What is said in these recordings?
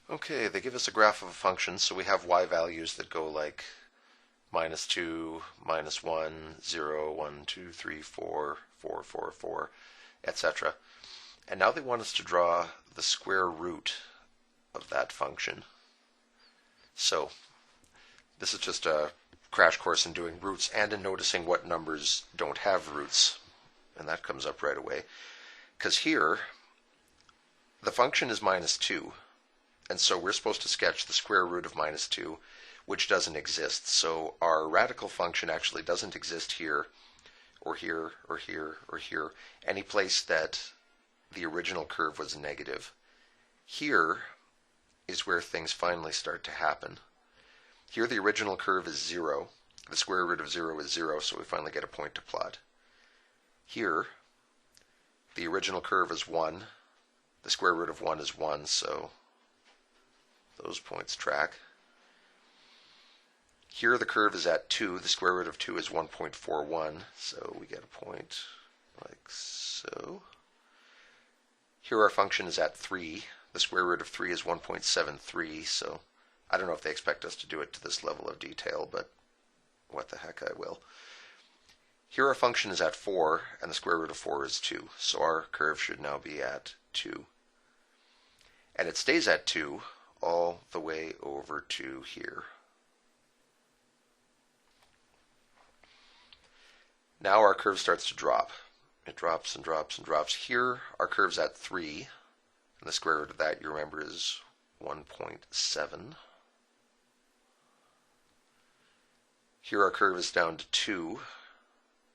Okay, they give us a graph of a function, so we have y values that go like -2, -1, 0, 1, 2, 3, 4, 4, 4, 4, etc. And now they want us to draw the square root of that function. So this is just a crash course in doing roots and in noticing what numbers don't have roots. And that comes up right away. Because here, the function is -2. And so we're supposed to sketch the square root of -2, which doesn't exist. So our radical function actually doesn't exist here, or here, or here, or here, any place that the original curve was negative. Here is where things finally start to happen. Here the original curve is 0. The square root of 0 is 0, so we finally get a point to plot. Here, the original curve is 1. The square root of 1 is 1, so those points track. Here the curve is at 2. The square root of 2 is 1.41, so we get a point like so. Here our function is at 3. The square root of 3 is 1.73, so I don't know if they expect us to do it to this level of detail, but what the heck, I will. Here our function is at 4, and the square root of 4 is 2, so our curve should now be at 2. And it stays at 2 all the way over to here. Now our curve starts to drop. It drops and drops and drops. Here our curve's at 3, and the square root of that, you remember, is 1.7. Here our curve is down to 2,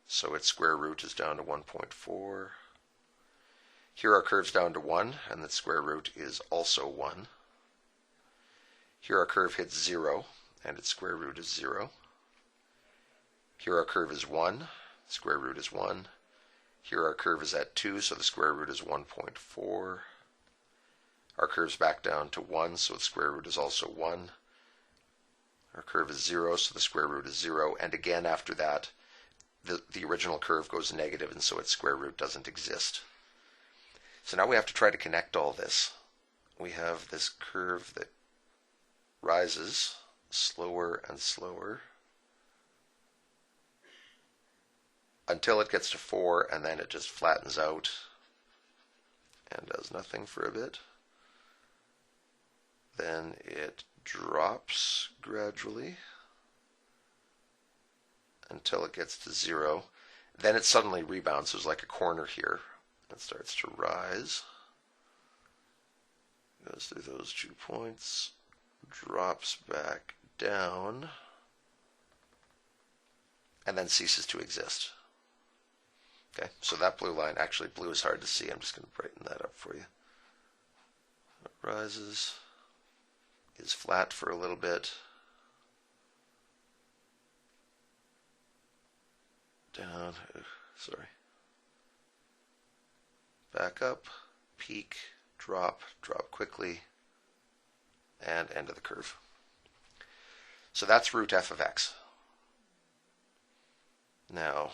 so its square root is down to 1.4. Here our curve's down to 1, and the square root is also 1. Here our curve hits 0, and its square root is 0. Here our curve is 1, square root is 1. Here our curve is at 2, so the square root is 1.4. Our curve's back down to 1, so its square root is also 1. Our curve is 0, so the square root is 0. And again, after that, the original curve goes negative, and so its square root doesn't exist. So now we have to try to connect all this. We have this curve that rises slower and slower until it gets to 4, and then it just flattens out and does nothing for a bit. Then it drops gradually until it gets to 0. Then it suddenly rebounds. There's like a corner here. It starts to rise. Goes through those 2 points, drops back down, and then ceases to exist. Okay, so that blue line, actually blue is hard to see. I'm just going to brighten that up for you. It rises, is flat for a little bit, down, sorry, back up, peak, drop, drop quickly, and end of the curve. So that's root f of x. Now,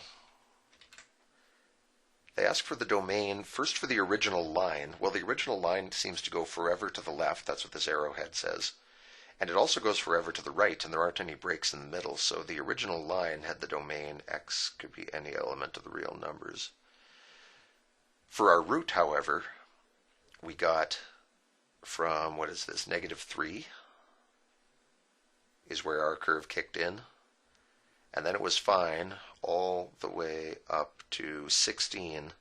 they ask for the domain, first for the original line. Well, the original line seems to go forever to the left. That's what this arrowhead says. And it also goes forever to the right, and there aren't any breaks in the middle. So the original line had the domain x could be any element of the real numbers. For our root, however, we got from, what is this, -3 is where our curve kicked in. And then it was fine all the way up to 16.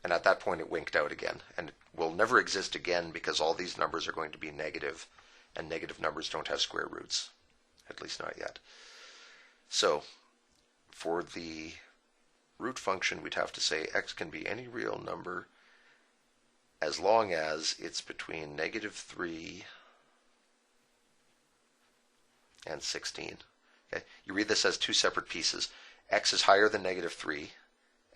And at that point it winked out again. And it will never exist again because all these numbers are going to be negative, and negative numbers don't have square roots. At least not yet. So for the root function, we'd have to say x can be any real number as long as it's between -3 and 16. Okay? You read this as 2 separate pieces. X is higher than -3,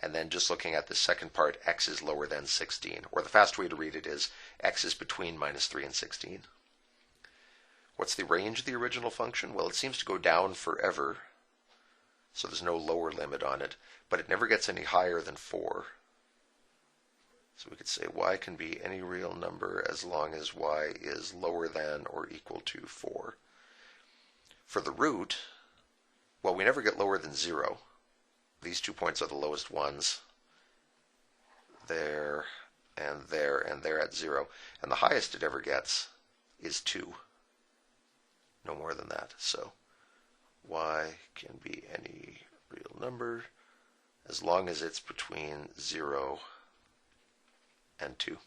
and then just looking at the second part, x is lower than 16. Or the fast way to read it is x is between -3 and 16. What's the range of the original function? Well, it seems to go down forever, so there's no lower limit on it, but it never gets any higher than 4. So we could say y can be any real number as long as y is lower than or equal to 4. For the root, well, we never get lower than 0. These 2 points are the lowest ones. There, and there, and there at 0. And the highest it ever gets is 2. No more than that. So y can be any real number as long as it's between 0 and 2.